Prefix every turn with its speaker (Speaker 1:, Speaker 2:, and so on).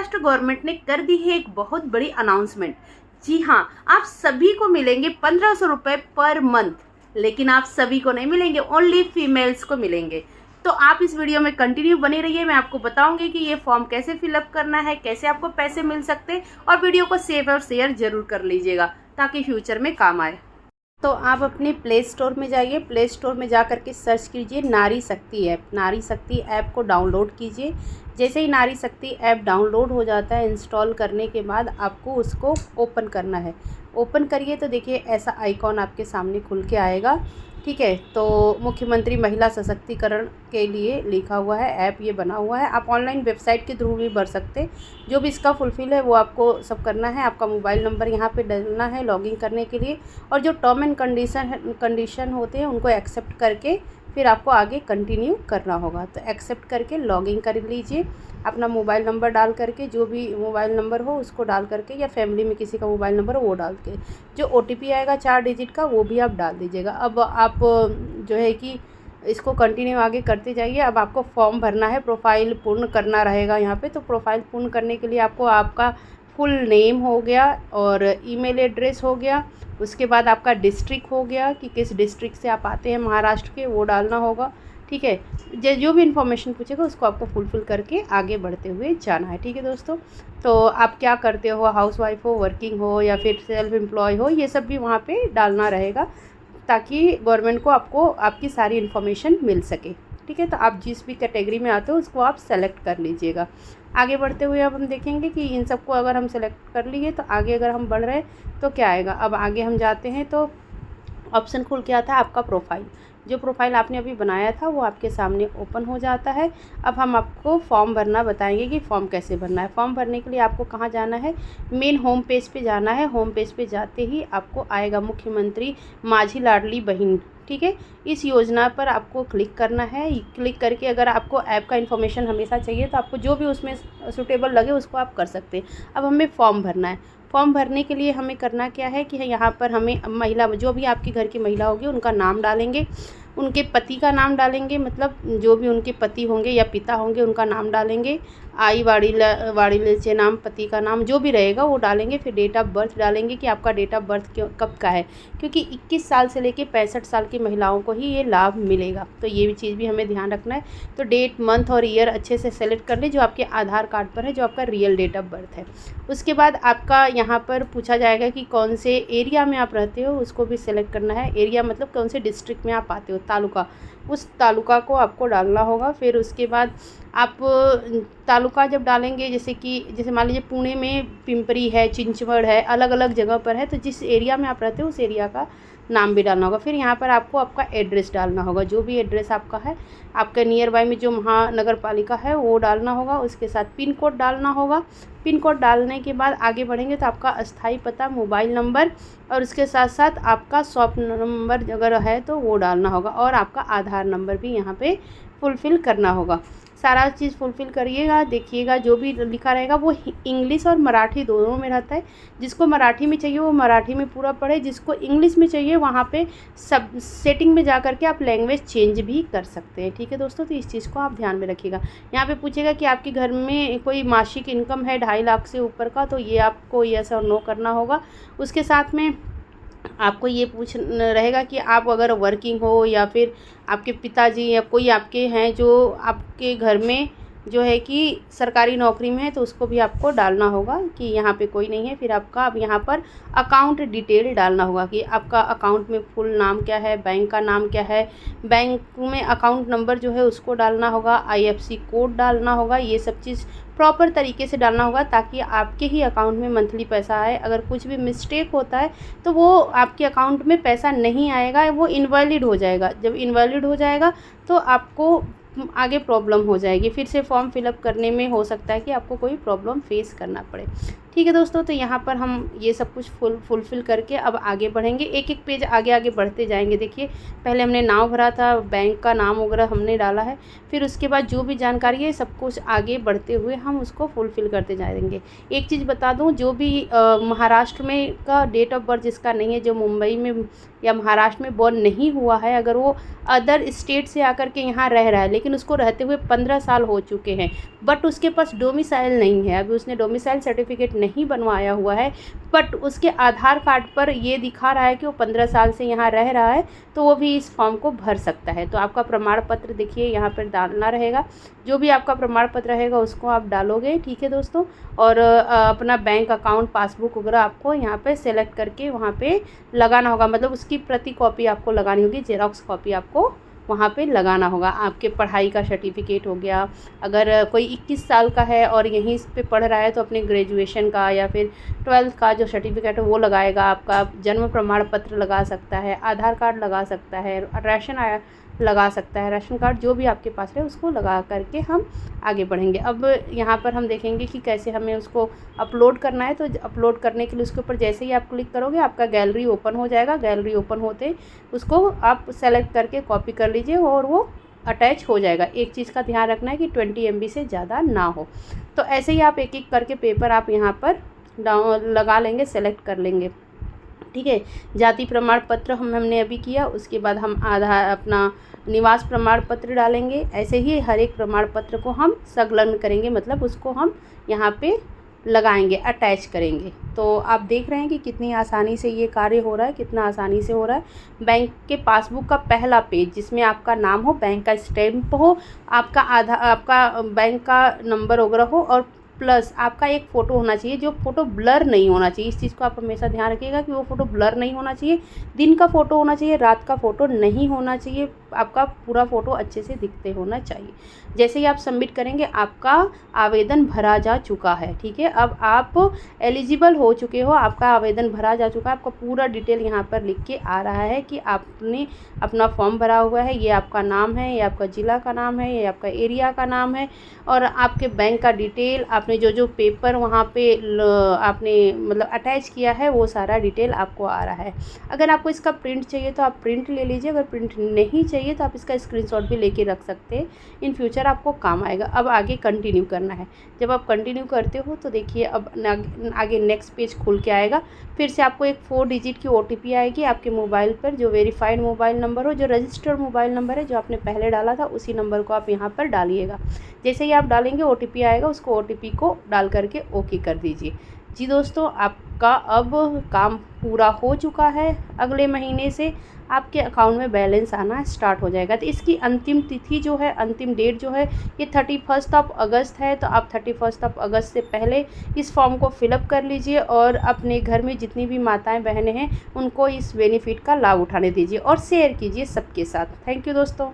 Speaker 1: Maharashtra government ने कर दी है एक बहुत बड़ी अनाउंसमेंट। जी हाँ, आप सभी को मिलेंगे 1500 रुपये पर मंथ, लेकिन आप सभी को नहीं मिलेंगे, ओनली फीमेल्स को मिलेंगे। तो आप इस वीडियो में कंटिन्यू बने रहिए। मैं आपको बताऊंगी कि ये फॉर्म कैसे फिलअप करना है, कैसे आपको पैसे मिल सकते हैं, और वीडियो को सेव और शेयर जरूर कर लीजिएगा ताकि फ्यूचर में काम आए। तो आप अपने प्ले स्टोर में जाइए, प्ले स्टोर में जा करके सर्च कीजिए नारी शक्ति ऐप। नारी शक्ति ऐप को डाउनलोड कीजिए। जैसे ही नारी शक्ति ऐप डाउनलोड हो जाता है, इंस्टॉल करने के बाद आपको उसको ओपन करना है। ओपन करिए तो देखिए ऐसा आइकॉन आपके सामने खुल के आएगा। ठीक है, तो मुख्यमंत्री महिला सशक्तिकरण के लिए लिखा हुआ है, ऐप ये बना हुआ है। आप ऑनलाइन वेबसाइट के थ्रू भी भर सकते हैं। जो भी इसका फुलफिल है वो आपको सब करना है। आपका मोबाइल नंबर यहाँ पे डालना है लॉगिन करने के लिए, और जो टर्म एंड कंडीशन होते हैं उनको एक्सेप्ट करके फिर आपको आगे कंटिन्यू करना होगा। तो एक्सेप्ट करके लॉगिन कर लीजिए। अपना मोबाइल नंबर डाल करके, जो भी मोबाइल नंबर हो उसको डाल करके, या फैमिली में किसी का मोबाइल नंबर हो वो डाल के, जो OTP आएगा 4 डिजिट का वो भी आप डाल दीजिएगा। अब आप जो है कि इसको कंटिन्यू आगे करते जाइए। अब आपको फॉर्म भरना है, प्रोफाइल पूर्ण करना रहेगा यहाँ पे। तो प्रोफाइल पूर्ण करने के लिए आपको आपका फुल नेम हो गया और ईमेल एड्रेस हो गया, उसके बाद आपका डिस्ट्रिक्ट हो गया कि किस डिस्ट्रिक्ट से आप आते हैं महाराष्ट्र के, वो डालना होगा। ठीक है, जो भी इन्फॉर्मेशन पूछेगा उसको आपको फुलफिल करके आगे बढ़ते हुए जाना है। ठीक है दोस्तों, तो आप क्या करते हो, हाउसवाइफ हो, वर्किंग हो, या फिर सेल्फ एम्प्लॉय हो, ये सब भी वहाँ पे डालना रहेगा ताकि गवर्नमेंट को आपको आपकी सारी इन्फॉर्मेशन मिल सके। ठीक है, तो आप जिस भी कैटेगरी में आते हो उसको आप सेलेक्ट कर लीजिएगा। आगे बढ़ते हुए अब हम देखेंगे कि इन सबको अगर हम सेलेक्ट कर लिए तो आगे अगर हम बढ़ रहे हैं तो क्या आएगा। अब आगे हम जाते हैं तो ऑप्शन खुल के आता है आपका प्रोफाइल। जो प्रोफाइल आपने अभी बनाया था वो आपके सामने ओपन हो जाता है। अब हम आपको फॉर्म भरना बताएंगे कि फॉर्म कैसे भरना है। फॉर्म भरने के लिए आपको कहाँ जाना है, मेन होम पेज पे जाना है। होम पेज पे जाते ही आपको आएगा मुख्यमंत्री माझी लाडली बहन। ठीक है, इस योजना पर आपको क्लिक करना है। क्लिक करके अगर आपको ऐप का इन्फॉर्मेशन हमेशा चाहिए तो आपको जो भी उसमें सूटेबल लगे उसको आप कर सकते हैं। अब हमें फॉर्म भरना है। फॉर्म भरने के लिए हमें करना क्या है कि यहाँ पर हमें महिला, जो भी आपके घर की महिला होगी उनका नाम डालेंगे, उनके पति का नाम डालेंगे, मतलब जो भी उनके पति होंगे या पिता होंगे उनका नाम डालेंगे। आई वाड़ीले नाम, पति का नाम जो भी रहेगा वो डालेंगे। फिर डेट ऑफ बर्थ डालेंगे कि आपका डेट ऑफ बर्थ कब का है, क्योंकि 21 साल से लेके 65 साल की महिलाओं को ही ये लाभ मिलेगा। तो ये भी चीज़ भी हमें ध्यान रखना है। तो डेट, मंथ और ईयर अच्छे से सेलेक्ट कर लें जो आपके आधार कार्ड पर है, जो आपका रियल डेट ऑफ बर्थ है। उसके बाद आपका यहाँ पर पूछा जाएगा कि कौन से एरिया में आप रहते हो, उसको भी सिलेक्ट करना है। एरिया मतलब कौन से डिस्ट्रिक्ट में आप आते हो, तालुका, उस तालुका को आपको डालना होगा। फिर उसके बाद आप तालुका जब डालेंगे, जैसे मान लीजिए पुणे में पिंपरी है, चिंचवड़ है, अलग अलग जगह पर है, तो जिस एरिया में आप रहते हो उस एरिया का नाम भी डालना होगा। फिर यहाँ पर आपको आपका एड्रेस डालना होगा, जो भी एड्रेस आपका है, आपके नियर बाय में जो महानगर पालिका है वो डालना होगा। उसके साथ पिन कोड डालना होगा। पिन कोड डालने के बाद आगे बढ़ेंगे तो आपका अस्थाई पता, मोबाइल नंबर, और उसके साथ साथ आपका शॉप नंबर अगर है तो वो डालना होगा, और आपका आधार नंबर भी यहाँ पे फुलफ़िल करना होगा। सारा चीज़ फुलफ़िल करिएगा। देखिएगा जो भी लिखा रहेगा वो इंग्लिश और मराठी दोनों में रहता है। जिसको मराठी में चाहिए वो मराठी में पूरा पढ़े, जिसको इंग्लिश में चाहिए वहाँ पे सब सेटिंग में जा कर के आप लैंग्वेज चेंज भी कर सकते हैं। ठीक है दोस्तों, तो इस चीज़ को आप ध्यान में रखिएगा। यहाँ पे पूछेगा कि आपके घर में कोई मासिक इनकम है 2.5 लाख से ऊपर का, तो ये आपको यस और नो करना होगा। उसके साथ में आपको ये पूछ रहेगा कि आप अगर वर्किंग हो या फिर आपके पिताजी या कोई आपके हैं जो आपके घर में जो है कि सरकारी नौकरी में है, तो उसको भी आपको डालना होगा कि यहाँ पे कोई नहीं है। फिर आपका अब यहाँ पर अकाउंट डिटेल डालना होगा कि आपका अकाउंट में फुल नाम क्या है, बैंक का नाम क्या है, बैंक में अकाउंट नंबर जो है उसको डालना होगा, IFSC कोड डालना होगा। ये सब चीज़ प्रॉपर तरीके से डालना होगा ताकि आपके ही अकाउंट में मंथली पैसा आए। अगर कुछ भी मिस्टेक होता है तो वो आपके अकाउंट में पैसा नहीं आएगा, वो इनवैलिड हो जाएगा। जब इनवैलिड हो जाएगा तो आपको आगे प्रॉब्लम हो जाएगी, फिर से फॉर्म फिलअप करने में हो सकता है कि आपको कोई प्रॉब्लम फेस करना पड़े। ठीक है दोस्तों, तो यहाँ पर हम ये सब कुछ फुलफ़िल करके अब आगे बढ़ेंगे, एक एक पेज आगे आगे बढ़ते जाएंगे। देखिए, पहले हमने नाम भरा था, बैंक का नाम वगैरह हमने डाला है, फिर उसके बाद जो भी जानकारी है सब कुछ आगे बढ़ते हुए हम उसको फुलफ़िल करते जाएंगे। एक चीज़ बता दूँ, जो भी महाराष्ट्र में का डेट ऑफ बर्थ जिसका नहीं है, जो मुंबई में या महाराष्ट्र में बॉर्न नहीं हुआ है, अगर वो अदर स्टेट से आकर के यहाँ रह रहा है, लेकिन उसको रहते हुए 15 साल हो चुके हैं, बट उसके पास डोमिसाइल नहीं है, अभी उसने डोमिसाइल सर्टिफिकेट नहीं बनवाया हुआ है, बट उसके आधार कार्ड पर ये दिखा रहा है कि वो 15 साल से यहाँ रह रहा है, तो वो भी इस फॉर्म को भर सकता है। तो आपका प्रमाण पत्र देखिए यहाँ पर डालना रहेगा, जो भी आपका प्रमाण पत्र रहेगा उसको आप डालोगे। ठीक है दोस्तों, और अपना बैंक अकाउंट पासबुक वगैरह आपको यहाँ पे सेलेक्ट करके वहाँ पे लगाना होगा, मतलब उसकी प्रति कॉपी आपको लगानी होगी, जेरॉक्स कॉपी आपको वहाँ पे लगाना होगा। आपके पढ़ाई का सर्टिफिकेट हो गया, अगर कोई 21 साल का है और यहीं पे पढ़ रहा है तो अपने ग्रेजुएशन का या फिर 12th का जो सर्टिफिकेट है वो लगाएगा। आपका जन्म प्रमाण पत्र लगा सकता है, आधार कार्ड लगा सकता है, राशन लगा सकता है, राशन कार्ड जो भी आपके पास है उसको लगा करके हम आगे बढ़ेंगे। अब यहाँ पर हम देखेंगे कि कैसे हमें उसको अपलोड करना है। तो अपलोड करने के लिए उसके ऊपर जैसे ही आप क्लिक करोगे आपका गैलरी ओपन हो जाएगा। गैलरी ओपन होते उसको आप सेलेक्ट करके कॉपी कर लीजिए और वो अटैच हो जाएगा। एक चीज़ का ध्यान रखना है कि 20 MB से ज़्यादा ना हो। तो ऐसे ही आप एक एक करके पेपर आप यहाँ पर लगा लेंगे, सेलेक्ट कर लेंगे। ठीक है, जाति प्रमाण पत्र हमने अभी किया, उसके बाद हम आधार अपना निवास प्रमाण पत्र डालेंगे। ऐसे ही हर एक प्रमाण पत्र को हम संलग्न करेंगे, मतलब उसको हम यहाँ पे लगाएंगे, अटैच करेंगे। तो आप देख रहे हैं कि कितनी आसानी से ये कार्य हो रहा है, कितना आसानी से हो रहा है। बैंक के पासबुक का पहला पेज जिसमें आपका नाम हो, बैंक का स्टैम्प हो, आपका बैंक का नंबर वगैरह हो, और प्लस आपका एक फ़ोटो होना चाहिए जो फ़ोटो ब्लर नहीं होना चाहिए। इस चीज़ को आप हमेशा ध्यान रखिएगा कि वो फ़ोटो ब्लर नहीं होना चाहिए। दिन का फ़ोटो होना चाहिए, रात का फ़ोटो नहीं होना चाहिए। आपका पूरा फ़ोटो अच्छे से दिखते होना चाहिए। जैसे ही आप सबमिट करेंगे आपका आवेदन भरा जा चुका है। ठीक है, अब आप एलिजिबल हो चुके हो, आपका आवेदन भरा जा चुका है। आपका पूरा डिटेल यहाँ पर लिख के आ रहा है कि आपने अपना फॉर्म भरा हुआ है, ये आपका नाम है, ये आपका ज़िला का नाम है, ये आपका एरिया का नाम है, और आपके बैंक का डिटेल, आपने जो पेपर वहाँ पे आपने मतलब अटैच किया है वो सारा डिटेल आपको आ रहा है। अगर आपको इसका प्रिंट चाहिए तो आप प्रिंट ले लीजिए, अगर प्रिंट नहीं चाहिए तो आप इसका स्क्रीनशॉट भी लेके रख सकते हैं, इन फ्यूचर आपको काम आएगा। अब आगे कंटिन्यू करना है। जब आप कंटिन्यू करते हो तो देखिए अब आगे नेक्स्ट पेज खुल के आएगा। फिर से आपको एक 4 डिजिट की OTP आएगी आपके मोबाइल पर, जो वेरीफाइड मोबाइल नंबर हो, जो रजिस्टर्ड मोबाइल नंबर है, जो आपने पहले डाला था उसी नंबर को आप यहाँ पर डालिएगा। जैसे ही आप डालेंगे OTP आएगा, उसको OTP को डाल करके ओके कर दीजिए। जी दोस्तों, आपका अब काम पूरा हो चुका है। अगले महीने से आपके अकाउंट में बैलेंस आना स्टार्ट हो जाएगा। तो इसकी अंतिम तिथि जो है, अंतिम डेट जो है, ये 31 अगस्त है। तो आप 31 अगस्त से पहले इस फॉर्म को फिलअप कर लीजिए और अपने घर में जितनी भी माताएं बहनें हैं उनको इस बेनिफिट का लाभ उठाने दीजिए और शेयर कीजिए सबके साथ। थैंक यू दोस्तों।